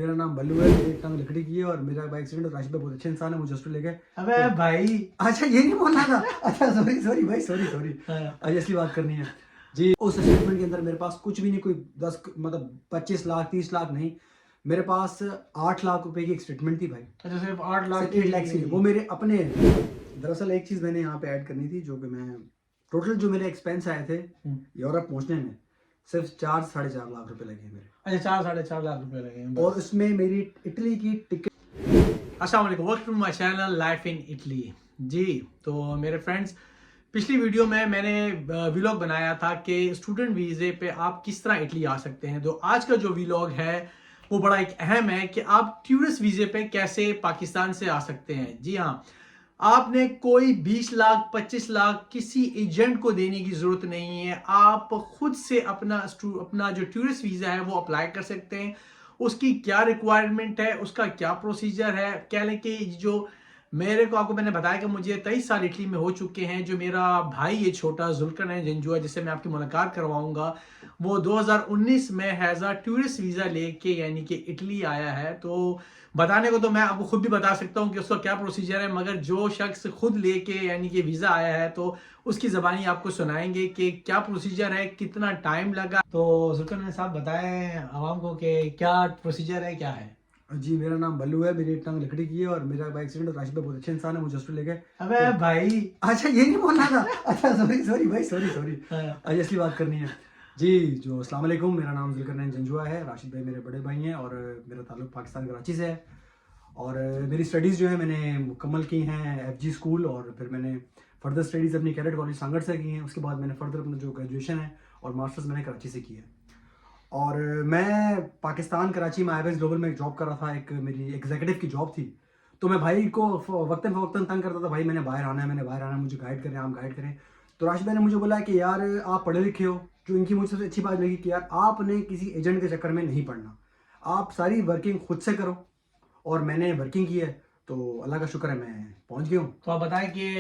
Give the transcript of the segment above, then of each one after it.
मेरा नाम बल्लू है, मेरी टांग लकड़ी की है और मेरा बाइक एक्सीडेंट और राशिद भाई बहुत अच्छे इंसान है, मुझे हॉस्पिटल ले गए। अबे तो भाई अच्छा ये नहीं बोलना था। अच्छा सॉरी सॉरी भाई, सॉरी सॉरी। आज असली बात करनी है जी। उस स्टेटमेंट के अंदर मेरे पास कुछ भी नहीं, कोई 10 मतलब 25 लाख 30 लाख नहीं, मेरे पास 8 लाख रुपए की एक स्टेटमेंट थी भाई। अच्छा सिर्फ 8 लाख सिर्फ 8 लाख की, वो मेरे अपने। दरअसल एक चीज मैंने यहाँ पे ऐड करनी थी, जो कि मैं टोटल जो मेरे एक्सपेंस आए थे यूरोप पहुंचने में, सिर्फ 4-4.5 लाख रुपए लगे मेरे। अच्छा 4-4.5 लाख रुपए लगे हैं और उसमें मेरी इटली की टिकट। अस्सलाम वालेकुम, welcome to my channel life in Italy. जी तो मेरे फ्रेंड्स, पिछली वीडियो में मैंने व्लॉग बनाया था कि स्टूडेंट वीज़े पे आप किस तरह इटली आ सकते हैं। तो आज का जो व्लॉग है वो बड़ा एक अहम है कि आप टूरिस्ट वीज़े पे कैसे पाकिस्तान से आ सकते हैं। जी हाँ, आपने कोई 20 लाख 25 लाख किसी एजेंट को देने की ज़रूरत नहीं है। आप खुद से अपना जो टूरिस्ट वीज़ा है वो अप्लाई कर सकते हैं। उसकी क्या रिक्वायरमेंट है, उसका क्या प्रोसीजर है, कह लें कि जो मेरे को आपको मैंने बताया कि मुझे 23 साल इटली में हो चुके हैं। जो मेरा भाई ये छोटा जुल्कन है जंजुआ, जिससे मैं आपकी मुलाकात करवाऊंगा, वो 2019 में हैज़ अ टूरिस्ट वीज़ा लेके यानी कि इटली आया है। तो बताने को तो मैं आपको खुद भी बता सकता हूँ कि उसका क्या प्रोसीजर है, मगर जो शख्स खुद लेके यानी कि वीज़ा आया है तो उसकी ज़बानी आपको सुनाएंगे कि क्या प्रोसीजर है, कितना टाइम लगा। तो जुल्कन साहब बताएं आवाम को कि क्या प्रोसीजर है, क्या है। जी मेरा नाम बल्लू है, मेरी टांग लकड़ी की है और मेरा बाइक एक्सीडेंट और राशिद भाई बहुत अच्छे इंसान है, मुझे हॉस्पिटल ले गए। अबे तो भाई अच्छा ये नहीं बोलना था। अच्छा सॉरी सॉरी भाई, सॉरी सॉरी। आज असली बात करनी है जी। जो अस्सलाम वालेकुम, मेरा नाम जुल्करनैन जंजुआ है, राशिद भाई मेरे बड़े भाई हैं और मेरा ताल्लुक पाकिस्तान कराची से है। और मेरी स्टडीज़ जो है मैंने मुकम्मल की हैं FG स्कूल, और फिर मैंने फर्दर स्टडीज़ अपनी कैडेट कॉलेज सांगड़ से की हैं। उसके बाद मैंने फर्दर अपना जो ग्रेजुएशन है और मास्टर्स मैंने कराची से की है। और मैं पाकिस्तान कराची में IBEX ग्लोबल में जॉब कर रहा था, एक मेरी एग्जीक्यूटिव की जॉब थी। तो मैं भाई को वक्तन फ़वक्तन तंग करता था, भाई मैंने बाहर आना है, मैंने बाहर आना है, मुझे गाइड करें, आप गाइड करें। तो राशिद भाई ने मुझे बोला कि यार आप पढ़े लिखे हो। जो इनकी मुझे सबसे अच्छी बात लगी कि यार आपने किसी एजेंट के चक्कर में नहीं पढ़ना, आप सारी वर्किंग खुद से करो। और मैंने वर्किंग की है, तो अल्लाह का शुक्र है मैं पहुंच गया हूँ। तो आप बताएं कि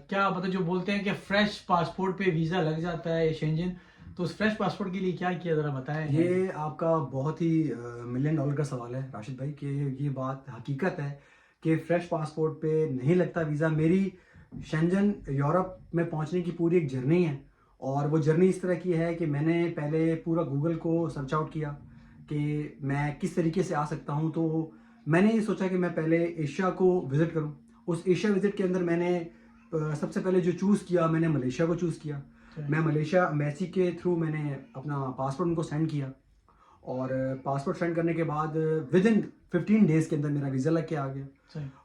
क्या मतलब जो बोलते हैं कि फ्रेश पासपोर्ट पे वीज़ा लग जाता है शेंजन, तो उस फ्रेश पासपोर्ट के लिए क्या किया, ज़रा बताएं। ये आपका बहुत ही $1 मिलियन का सवाल है राशिद भाई, कि ये बात हकीकत है कि फ्रेश पासपोर्ट पे नहीं लगता वीज़ा। मेरी शेंजन यूरोप में पहुंचने की पूरी एक जर्नी है, और वो जर्नी इस तरह की है कि मैंने पहले पूरा गूगल को सर्च आउट किया कि मैं किस तरीके से आ सकता हूं। तो मैंने ये सोचा कि मैं पहले एशिया को विज़िट करूं। उस एशिया विज़िट के अंदर मैंने सबसे पहले जो चूज़ किया, मैंने मलेशिया को चूज़ किया। मैं मलेशिया एम्बेसी के थ्रू मैंने अपना पासपोर्ट उनको सेंड किया, और पासपोर्ट सेंड करने के बाद विद इन 15 डेज़ के अंदर मेरा वीज़ा लग के आ गया।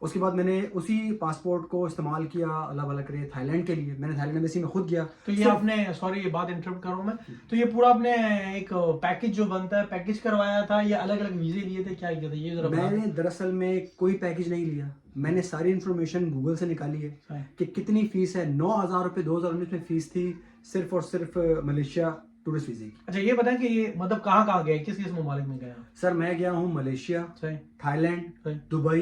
उसके बाद मैंने उसी पासपोर्ट को इस्तेमाल किया, अल्लाह भला करे, थाईलैंड के लिए। मैंने थाईलैंड एम्बेसी में खुद गया। तो ये आपने, सॉरी ये बात इंटरप्ट कर रहा हूँ मैं, तो ये पूरा आपने एक पैकेज जो बनता है पैकेज करवाया था या अलग अलग वीज़े लिए थे, क्या किया था ये जरा मैंने दरअसल में कोई पैकेज नहीं लिया, मैंने सारी इन्फॉर्मेशन गूगल से निकाली है कि कितनी फ़ीस है। 9,000 रुपये 2019 में फ़ीस थी, सिर्फ और सिर्फ मलेशिया टूरिस्ट वीज़े की। अच्छा ये बताएं कि ये मतलब कहाँ कहाँ गए, किस किस ममालिक में गए? सर मैं गया हूँ Malaysia, Thailand, Dubai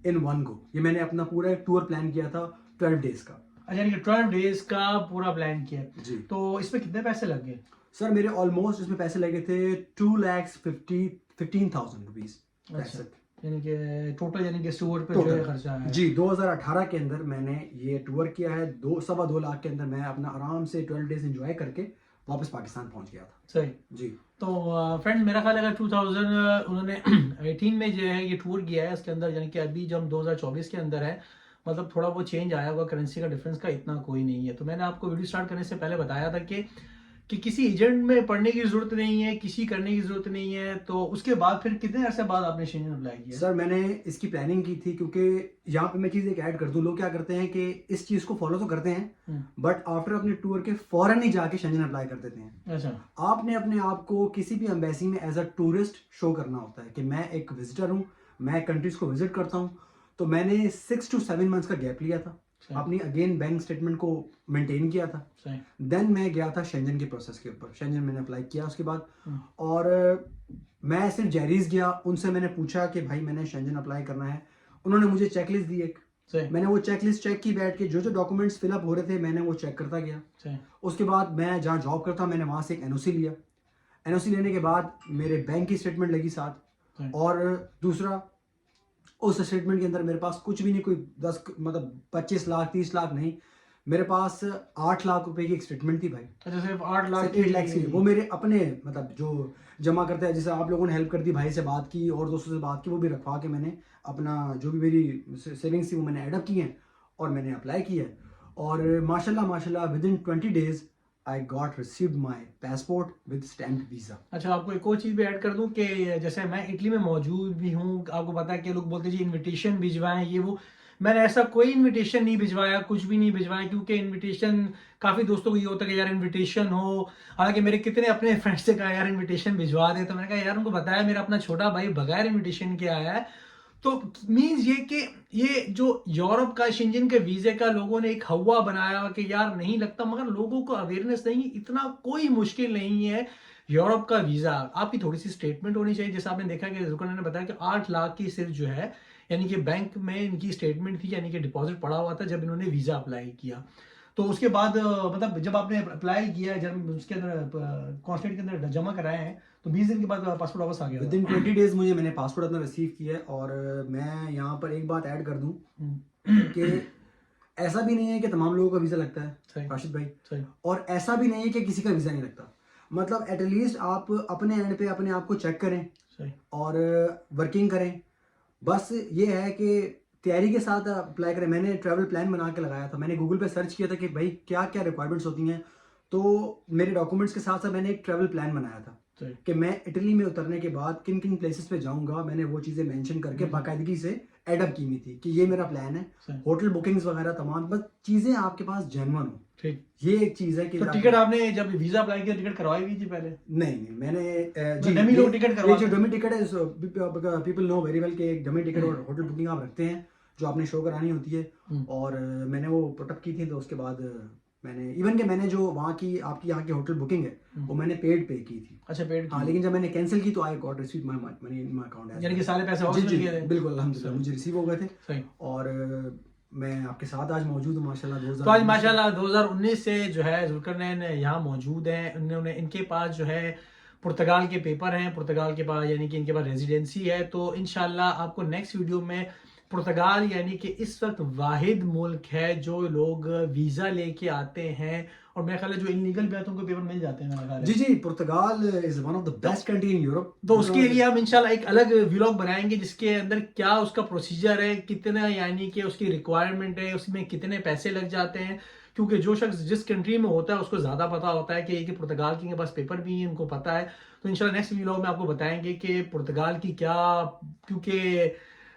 in one go. ये मैंने अपना पूरा एक टूर प्लान किया था 12 डेज का। अच्छा यानी कि 12 डेज का पूरा प्लान किया जी। तो इसमें कितने पैसे लग गए? सर मेरे ऑलमोस्ट इसमें पैसे लगे थे 2,15,000 रुपीज। अच्छा यानी कि टोटल यानी कि टूर पे जो है खर्चा है जी। 2018 के अंदर मैंने ये टूर किया है। 2-2.25 लाख के अंदर मैं अपना आराम से 12 डेज एंजॉय करके वापस पाकिस्तान पहुंच गया था। सही जी। तो फ्रेंड मेरा ख्याल है 2000 उन्होंने 18 में जो है ये टूर किया है, उसके अंदर यानी कि अभी जब 2024 के अंदर है, मतलब थोड़ा वो चेंज आया होगा, करेंसी का डिफरेंस का इतना कोई नहीं है। तो मैंने आपको वीडियो स्टार्ट करने से पहले बताया था कि किसी एजेंट में पढ़ने की जरूरत नहीं है, किसी करने की जरूरत नहीं है। तो उसके बाद फिर कितने अरसे बाद आपने शेंजन अप्लाई किया? सर मैंने इसकी प्लानिंग की थी, क्योंकि यहाँ पे मैं चीज़ एक ऐड कर दूं, लोग क्या करते हैं कि इस चीज़ को फॉलो तो करते हैं बट आफ्टर अपने टूर के फौरन ही जाके शेंजन अप्लाई कर देते हैं। अच्छा, आपने अपने आप को किसी भी एम्बेसी में एज अ टूरिस्ट शो करना होता है कि मैं एक विजिटर हूँ, मैं कंट्रीज को विजिट करता हूँ। तो मैंने 6 to 7 मंथ्स का गैप लिया था, अपनी अगेन बैंक स्टेटमेंट को मेंटेन किया था। देन मैं गया था शेंजन के प्रोसेस के ऊपर। शेंजन मैंने अप्लाई किया उसके बाद, और मैं सिर्फ जेरीज गया, उनसे मैंने पूछा कि भाई मैंने शेंजन अप्लाई करना है। उन्होंने मुझे चेकलिस्ट दी एक, मैंने वो चेकलिस्ट चेक की बैठ के, जो जो डॉक्यूमेंट्स फिलअप हो रहे थे मैंने वो चेक करता गया। उसके बाद मैं जहाँ जॉब करता मैंने वहाँ से एक NOC लिया। NOC लेने के बाद मेरे बैंक की स्टेटमेंट लगी साथ, और दूसरा, उस स्टेटमेंट के अंदर मेरे पास कुछ भी नहीं, कोई 10 मतलब 25 लाख 30 लाख नहीं, मेरे पास 8 लाख रुपए की एक स्टेटमेंट थी भाई। अच्छा, सिर्फ 8 लाख 8 लाख की, वो मेरे अपने मतलब जो जमा करते हैं, जैसे आप लोगों ने हेल्प कर दी, भाई से बात की और दोस्तों से बात की, वो भी रखवा के मैंने अपना जो भी मेरी सेविंग्स थी वो मैंने एडअप की है और मैंने अप्लाई किया है। और माशाल्लाह with in 20 days I got received my passport with stamped visa. अच्छा, आपको एक और चीज़ भी ऐड कर दूं कि जैसे मैं इटली में मौजूद भी हूं, आपको पता है कि लोग बोलते हैं जी इनविटेशन भिजवाएं ये वो, मैंने ऐसा कोई इनविटेशन नहीं भिजवाया, कुछ भी नहीं भिजवाया, क्योंकि इनविटेशन काफ़ी दोस्तों को ये होता है कि यार इनविटेशन हो। हालांकि मेरे कितने अपने फ्रेंड्स से कहा यार इनविटेशन भिजवा दे, तो मैंने कहा यार उनको बताया मेरा अपना छोटा भाई बगैर इनविटेशन के आया है। तो मीन्स ये कि ये जो यूरोप का शेंजन के वीज़े का लोगों ने एक हवा बनाया कि यार नहीं लगता, मगर लोगों को अवेयरनेस नहीं, इतना कोई मुश्किल नहीं है यूरोप का वीज़ा। आपकी थोड़ी सी स्टेटमेंट होनी चाहिए, जैसे आपने देखा कि जुल्करनैन ने बताया कि 8 लाख की सिर्फ जो है यानी कि बैंक में इनकी स्टेटमेंट थी, यानी कि डिपॉजिट पड़ा हुआ था जब इन्होंने वीज़ा अप्लाई किया। तो उसके बाद मतलब जब आपने अप्लाई किया, जब उसके अंदर कॉन्सुलेट के अंदर जमा कराए हैं, तो 20 दिन के बाद पासपोर्ट वापस आ गया। विद इन 20 days मुझे मैंने पासपोर्ट अपना रिसीव किया है। और मैं यहाँ पर एक बात ऐड कर दूं कि ऐसा भी नहीं है कि तमाम लोगों का वीज़ा लगता है राशिद भाई, सही। और ऐसा भी नहीं है कि किसी का वीज़ा नहीं लगता। मतलब एटलीस्ट आप अपने एंड पे अपने आप को चेक करें सही। और वर्किंग करें। बस ये है कि तैयारी के साथ अप्लाई करें। मैंने ट्रैवल प्लान बना के लगाया था, मैंने गूगल पे सर्च किया था कि भाई क्या क्या रिक्वायरमेंट्स होती हैं, तो मेरे डॉक्यूमेंट्स के साथ साथ मैंने एक ट्रैवल प्लान बनाया था कि मैं इटली में उतरने के बाद किन किन प्लेसेस पे जाऊंगा। मैंने वो चीज़ें मेंशन करके बाकायदगी से एडअप की हुई थी कि ये मेरा प्लान है। होटल बुकिंग्स वगैरह तमाम, बस चीज़ें आपके पास जेन्युइन हो। ठीक, ये एक चीज़ है कि तो टिकट आपने जब वीज़ा अप्लाई किया टिकट करवाई हुई थी पहले? नहीं मैंने जी डमी लोग टिकट करवा, जो डमी टिकट है पीपल नो वेरी वेल कि एक डमी टिकट और होटल बुकिंग आप रखते हैं जो आपने शो करानी होती है। और मैंने वो पुटअप की थी, तो उसके बाद मैंने इवन कि मैंने जो वहाँ की आपकी यहाँ की होटल बुकिंग है वो मैंने पेड पे की थी। अच्छा, पेड। हाँ, लेकिन जब मैंने कैंसिल की तो I got receive my money in my account, यानी कि सारे पैसे वापस मिल गए थे। बिल्कुल अल्हम्दुलिल्लाह मुझे रिसीव हो गए थे। सही। और मैं आपके साथ आज मौजूद हूँ माशाल्लाह। तो आज माशाल्लाह 2019 से जो है जुल्करनैन यहाँ मौजूद हैं। उन्होंने इनके पास जो है पुर्तगाल के पेपर हैं, पुर्तगाल के पास यानी कि इनके पास रेजिडेंसी है। तो इंशाल्लाह आपको नेक्स्ट वीडियो में पुर्तगाल यानी कि इस वक्त वाहिद मुल्क है जो लोग वीज़ा लेके आते हैं, और मेरा ख्याल है जो इलीगल भी आते हैं उनको पेपर मिल जाते हैं मेरा ख्याल है। जी Portugal is one of the best country in Europe. तो उसके लिए हम इंशाल्लाह एक अलग व्लॉग बनाएंगे जिसके अंदर क्या उसका प्रोसीजर है, कितना यानी कि उसकी रिक्वायरमेंट है, उसमें कितने पैसे लग जाते हैं, क्योंकि जो शख्स जिस कंट्री में होता है उसको ज़्यादा पता होता है कि पुर्तगाल के पास पेपर भी है, उनको पता है। तो इंशाल्लाह नेक्स्ट व्लॉग में आपको बताएंगे कि पुर्तगाल की क्या क्योंकि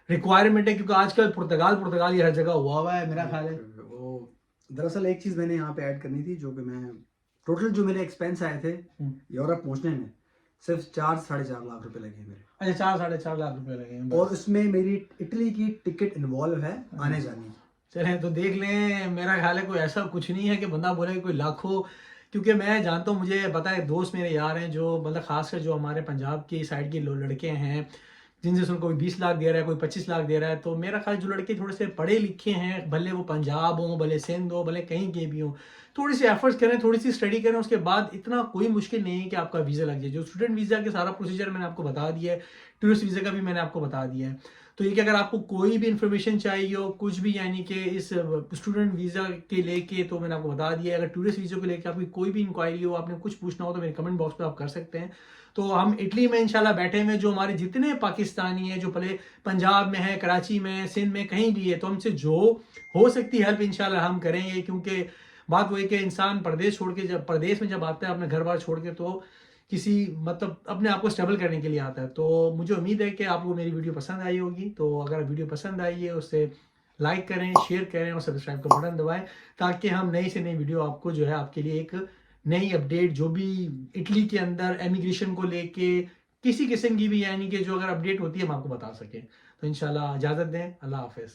रिक्वायरमेंट है, क्योंकि आजकल पुर्तगाल ये हर जगह हुआ है मेरा ख्याल है। वो दरअसल एक चीज़ मैंने यहाँ पे ऐड करनी थी, जो कि मैं टोटल जो मेरे एक्सपेंस आए थे यूरोप पहुँचने में सिर्फ 4-4.5 लाख रुपए लगे मेरे। अच्छा, 4-4.5 लाख रुपए लगे, और उसमें मेरी इटली की टिकट इन्वॉल्व है आने जाने। चलें तो देख लें, मेरा ख्याल है कोई ऐसा कुछ नहीं है कि बंदा बोले कोई लाखों, क्योंकि मैं जानता हूँ, मुझे पता है दोस्त मेरे यार हैं जो मतलब खासकर जो हमारे पंजाब की साइड के लड़के हैं जिनसे सुन कोई 20 लाख दे रहा है, कोई 25 लाख दे रहा है। तो मेरा ख्याल जो लड़के थोड़े से पढ़े लिखे हैं, भले वो पंजाब हो, भले सिंध हो, भले कहीं के भी हो, थोड़ी सी एफर्ट्स करें, थोड़ी सी स्टडी करें, उसके बाद इतना कोई मुश्किल नहीं है कि आपका वीज़ा लग जाए। जो स्टूडेंट वीज़ा के सारा प्रोसीजर मैंने आपको बता दिया है, टूरिस्ट वीज़ा का भी मैंने आपको बता दिया है। तो ये कि अगर आपको कोई भी इन्फॉर्मेशन चाहिए हो कुछ भी यानी कि इस स्टूडेंट वीज़ा के लेके, तो मैंने आपको बता दिया है। अगर टूरिस्ट वीज़ा को लेके आपकी कोई भी इंक्वायरी हो, आपने कुछ पूछना हो, तो मेरे कमेंट बॉक्स पे आप कर सकते हैं। तो हम इटली में इंशाल्लाह बैठे हुए, जो हमारे जितने पाकिस्तानी हैं जो भले पंजाब में है, कराची में, सिंध में, कहीं भी है, तो हमसे जो हो सकती है हेल्प इंशाल्लाह हम करेंगे। क्योंकि बात वही कि इंसान प्रदेश छोड़ के जब प्रदेश में जब आता है अपने घर बार छोड़ के, तो किसी मतलब अपने आप को स्टेबल करने के लिए आता है। तो मुझे उम्मीद है कि आपको मेरी वीडियो पसंद आई होगी। तो अगर वीडियो पसंद आई है उससे लाइक करें, शेयर करें और सब्सक्राइब का बटन दबाएं, ताकि हम नई से नई वीडियो आपको जो है आपके लिए एक नई अपडेट जो भी इटली के अंदर एमिग्रेशन को लेके किसी किस्म की भी यानी कि जो अगर अपडेट होती है हम आपको बता सकें। तो इंशाल्लाह इजाज़त दें, अल्लाह हाफिज़।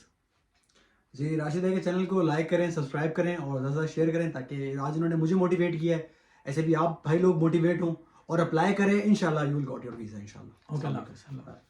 जी, राशिद भाई के चैनल को लाइक करें, सब्सक्राइब करें और ज़्यादा शेयर करें, ताकि आज उन्होंने मुझे मोटिवेट किया है, ऐसे भी आप भाई लोग मोटिवेट हों और अप्लाई करें। इंशाल्लाह you will got your visa इंशाल्लाह। ओके, अल्लाह हाफिज़।